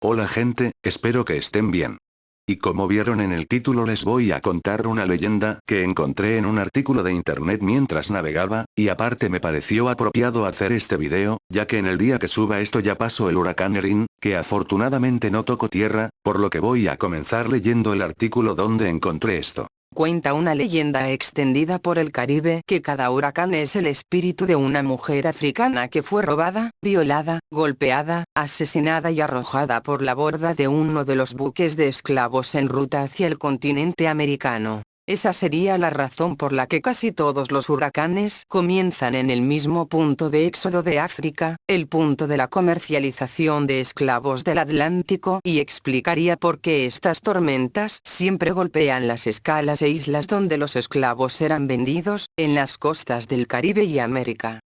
Hola gente, espero que estén bien. Y como vieron en el título les voy a contar una leyenda que encontré en un artículo de internet mientras navegaba, y aparte me pareció apropiado hacer este video, ya que en el día que suba esto ya pasó el huracán Erin, que afortunadamente no tocó tierra, por lo que voy a comenzar leyendo el artículo donde encontré esto. Cuenta una leyenda extendida por el Caribe que cada huracán es el espíritu de una mujer africana que fue robada, violada, golpeada, asesinada y arrojada por la borda de uno de los buques de esclavos en ruta hacia el continente americano. Esa sería la razón por la que casi todos los huracanes comienzan en el mismo punto de éxodo de África, el punto de la comercialización de esclavos del Atlántico, y explicaría por qué estas tormentas siempre golpean las escalas e islas donde los esclavos eran vendidos, en las costas del Caribe y América.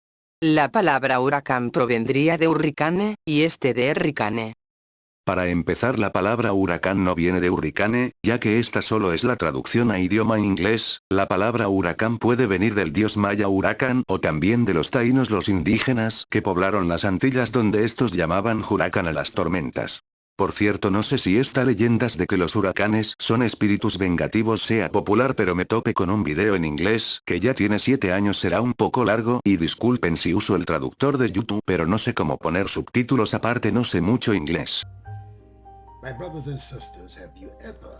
La palabra huracán provendría de hurricane, y de hurricane. Para empezar, la palabra huracán no viene de hurricane, ya que esta solo es la traducción a idioma inglés. La palabra huracán puede venir del dios maya huracán o también de los taínos, los indígenas que poblaron las Antillas, donde estos llamaban huracán a las tormentas. Por cierto, no sé si esta leyendas de que los huracanes son espíritus vengativos sea popular, pero me topé con un video en inglés que ya tiene 7 años, será un poco largo y disculpen si uso el traductor de YouTube, pero no sé cómo poner subtítulos, aparte no sé mucho inglés. My brothers and sisters, have you ever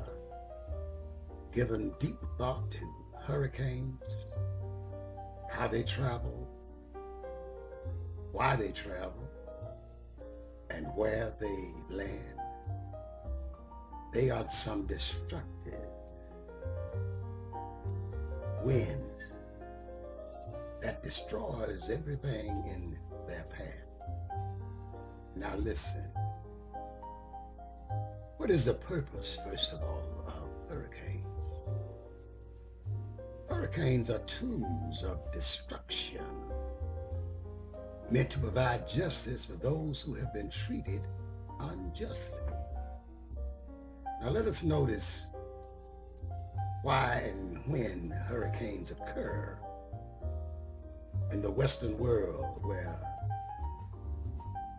given deep thought to hurricanes, how they travel, why they travel, and where they land? They are some destructive wind that destroys everything in their path. Now listen. What is the purpose, first of all, of hurricanes? Hurricanes are tools of destruction, meant to provide justice for those who have been treated unjustly. Now let us notice why and when hurricanes occur in the Western world, where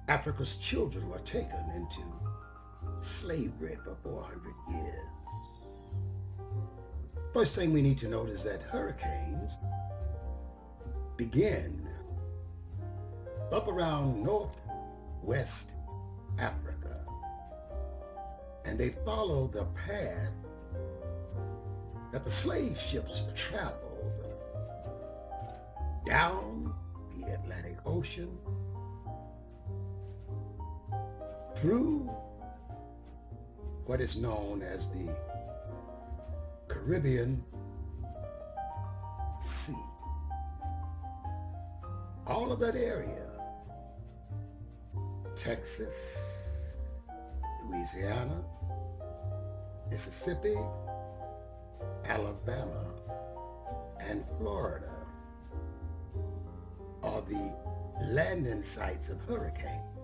Africa's children were taken into slavery for 400 years. First thing we need to note is that hurricanes begin up around northwest Africa, and they follow the path that the slave ships traveled down the Atlantic Ocean, through what is known as the Caribbean Sea. All of that area, Texas, Louisiana, Mississippi, Alabama, and Florida, are the landing sites of hurricanes.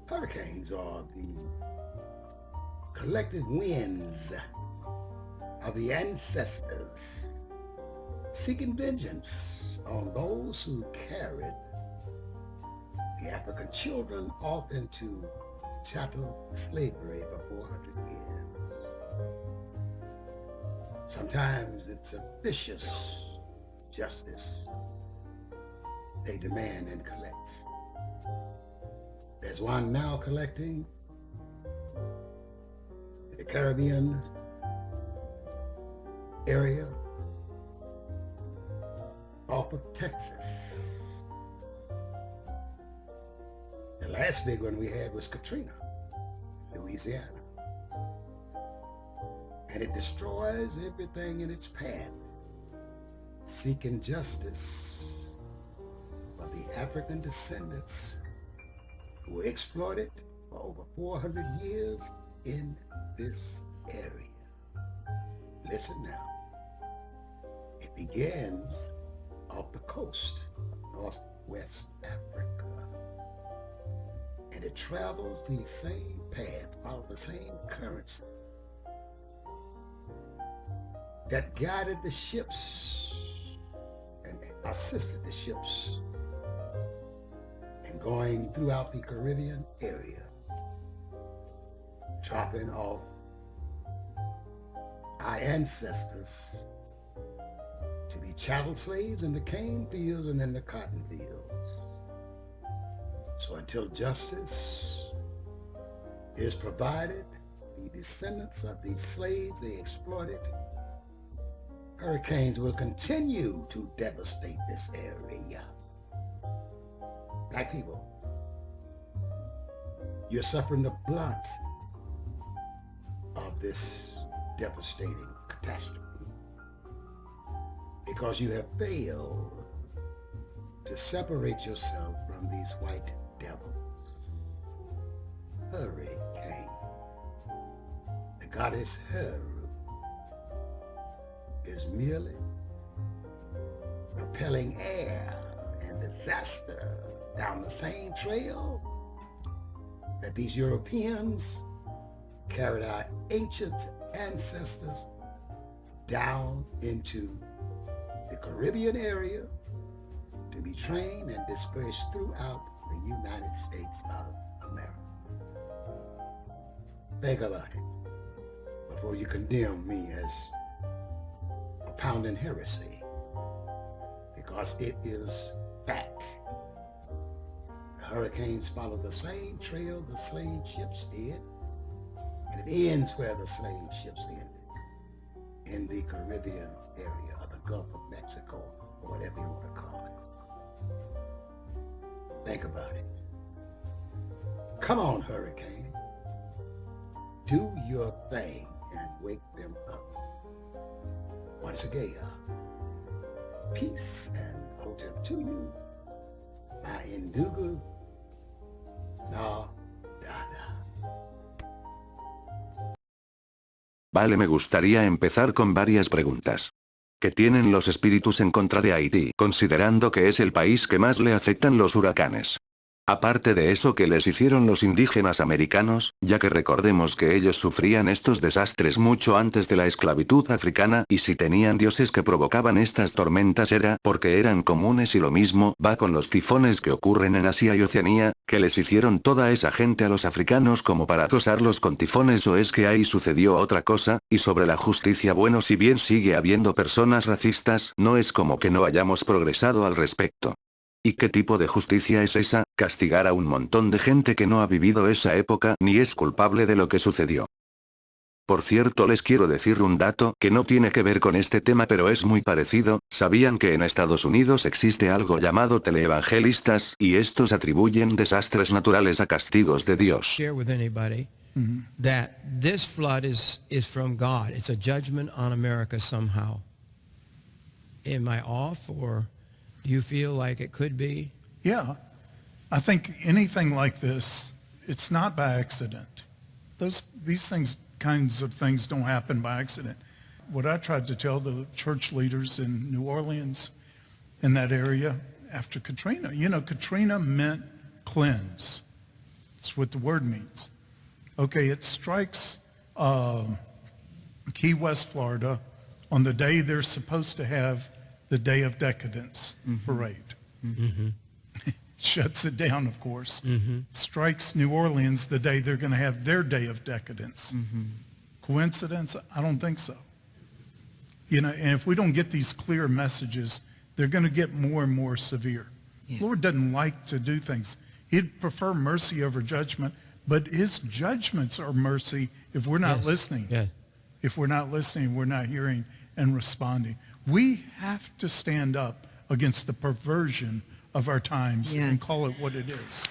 Hurricanes are the collective winds of the ancestors seeking vengeance on those who carried the African children off into chattel slavery for 400 years. Sometimes it's a vicious justice they demand and collect. There's one now collecting in the Caribbean area off of Texas. The last big one we had was Katrina, Louisiana. And it destroys everything in its path, seeking justice for the African descendants who were exploited for over 400 years in this area. Listen now. It begins off the coast of Northwest Africa. And it travels the same path, follows the same currents that guided the ships and assisted the ships in going throughout the Caribbean area. dropping off our ancestors to be chattel slaves in the cane fields and in the cotton fields. So until justice is provided, the descendants of these slaves they exploited, hurricanes will continue to devastate this area. Black people, you're suffering the brunt of this devastating catastrophe because you have failed to separate yourself from these white devils. Hurricane, the goddess Her, is merely propelling air and disaster down the same trail that these Europeans carried our ancient ancestors down into the Caribbean area to be trained and dispersed throughout the United States of America. Think about it before you condemn me as propounding heresy, because it is fact. The hurricanes follow the same trail the slave ships did, and it ends where the slave ships ended, in the Caribbean area of the Gulf of Mexico, or whatever you want to call it. Think about it. Come on, hurricane. Do your thing and wake them up. Once again, peace and hotep to you. My Indugu, na dada. Vale, me gustaría empezar con varias preguntas. ¿Qué tienen los espíritus en contra de Haití, considerando que es el país que más le afectan los huracanes? Aparte de eso que les hicieron los indígenas americanos, ya que recordemos que ellos sufrían estos desastres mucho antes de la esclavitud africana, y si tenían dioses que provocaban estas tormentas era porque eran comunes, y lo mismo va con los tifones que ocurren en Asia y Oceanía, que les hicieron toda esa gente a los africanos como para acosarlos con tifones, o es que ahí sucedió otra cosa. Y sobre la justicia, bueno, si bien sigue habiendo personas racistas, no es como que no hayamos progresado al respecto. ¿Y qué tipo de justicia es esa? Castigar a un montón de gente que no ha vivido esa época ni es culpable de lo que sucedió. Por cierto, les quiero decir un dato que no tiene que ver con este tema, pero es muy parecido. ¿Sabían que en Estados Unidos existe algo llamado teleevangelistas, y estos atribuyen desastres naturales a castigos de Dios? Share with anybody that this flood is from God. It's a judgment on America somehow. Am I off, or do you feel like it could be? Yeah, I think anything like this, it's not by accident. These kinds of things don't happen by accident. What I tried to tell the church leaders in New Orleans, in that area, after Katrina, Katrina meant cleanse. That's what the word means. Okay, it strikes Key West, Florida, on the day they're supposed to have the Day of Decadence parade. Shuts it down, of course. Strikes New Orleans the day they're going to have their Day of Decadence. Coincidence? I don't think so. And if we don't get these clear messages, they're going to get more and more severe. Yeah. Lord doesn't like to do things. He'd prefer mercy over judgment, but his judgments are mercy if we're not listening. Yeah. If we're not listening, we're not hearing and responding. We have to stand up against the perversion of our times and call it what it is.